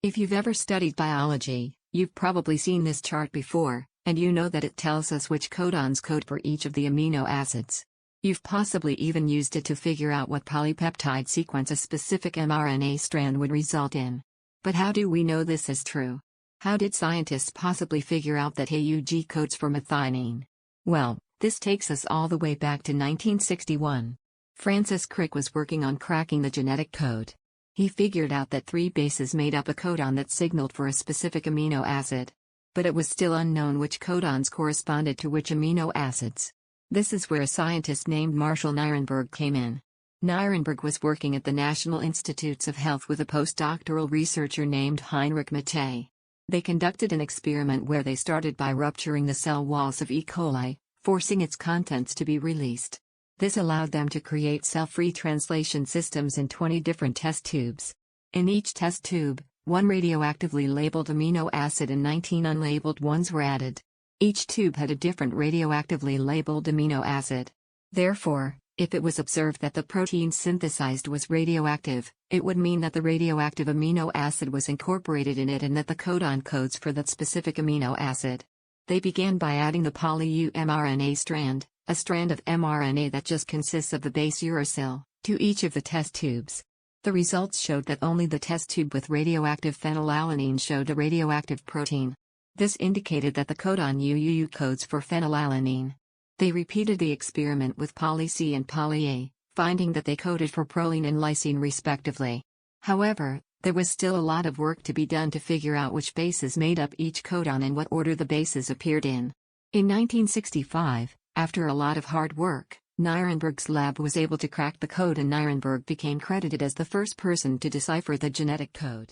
If you've ever studied biology, you've probably seen this chart before, and you know that it tells us which codons code for each of the amino acids. You've possibly even used it to figure out what polypeptide sequence a specific mRNA strand would result in. But how do we know this is true? How did scientists possibly figure out that AUG codes for methionine? Well, this takes us all the way back to 1961. Francis Crick was working on cracking the genetic code. He figured out that 3 bases made up a codon that signaled for a specific amino acid. But it was still unknown which codons corresponded to which amino acids. This is where a scientist named Marshall Nirenberg came in. Nirenberg was working at the National Institutes of Health with a postdoctoral researcher named Heinrich Mattei. They conducted an experiment where they started by rupturing the cell walls of E. coli, forcing its contents to be released. This allowed them to create cell-free translation systems in 20 different test tubes. In each test tube, 1 radioactively labeled amino acid and 19 unlabeled ones were added. Each tube had a different radioactively labeled amino acid. Therefore, if it was observed that the protein synthesized was radioactive, it would mean that the radioactive amino acid was incorporated in it and that the codon codes for that specific amino acid. They began by adding the poly-U mRNA strand, a strand of mRNA that just consists of the base uracil, to each of the test tubes. The results showed that only the test tube with radioactive phenylalanine showed a radioactive protein. This indicated that the codon UUU codes for phenylalanine. They repeated the experiment with poly-C and poly-A, finding that they coded for proline and lysine respectively. However, there was still a lot of work to be done to figure out which bases made up each codon and what order the bases appeared in. In 1965, after a lot of hard work, Nirenberg's lab was able to crack the code and Nirenberg became credited as the first person to decipher the genetic code.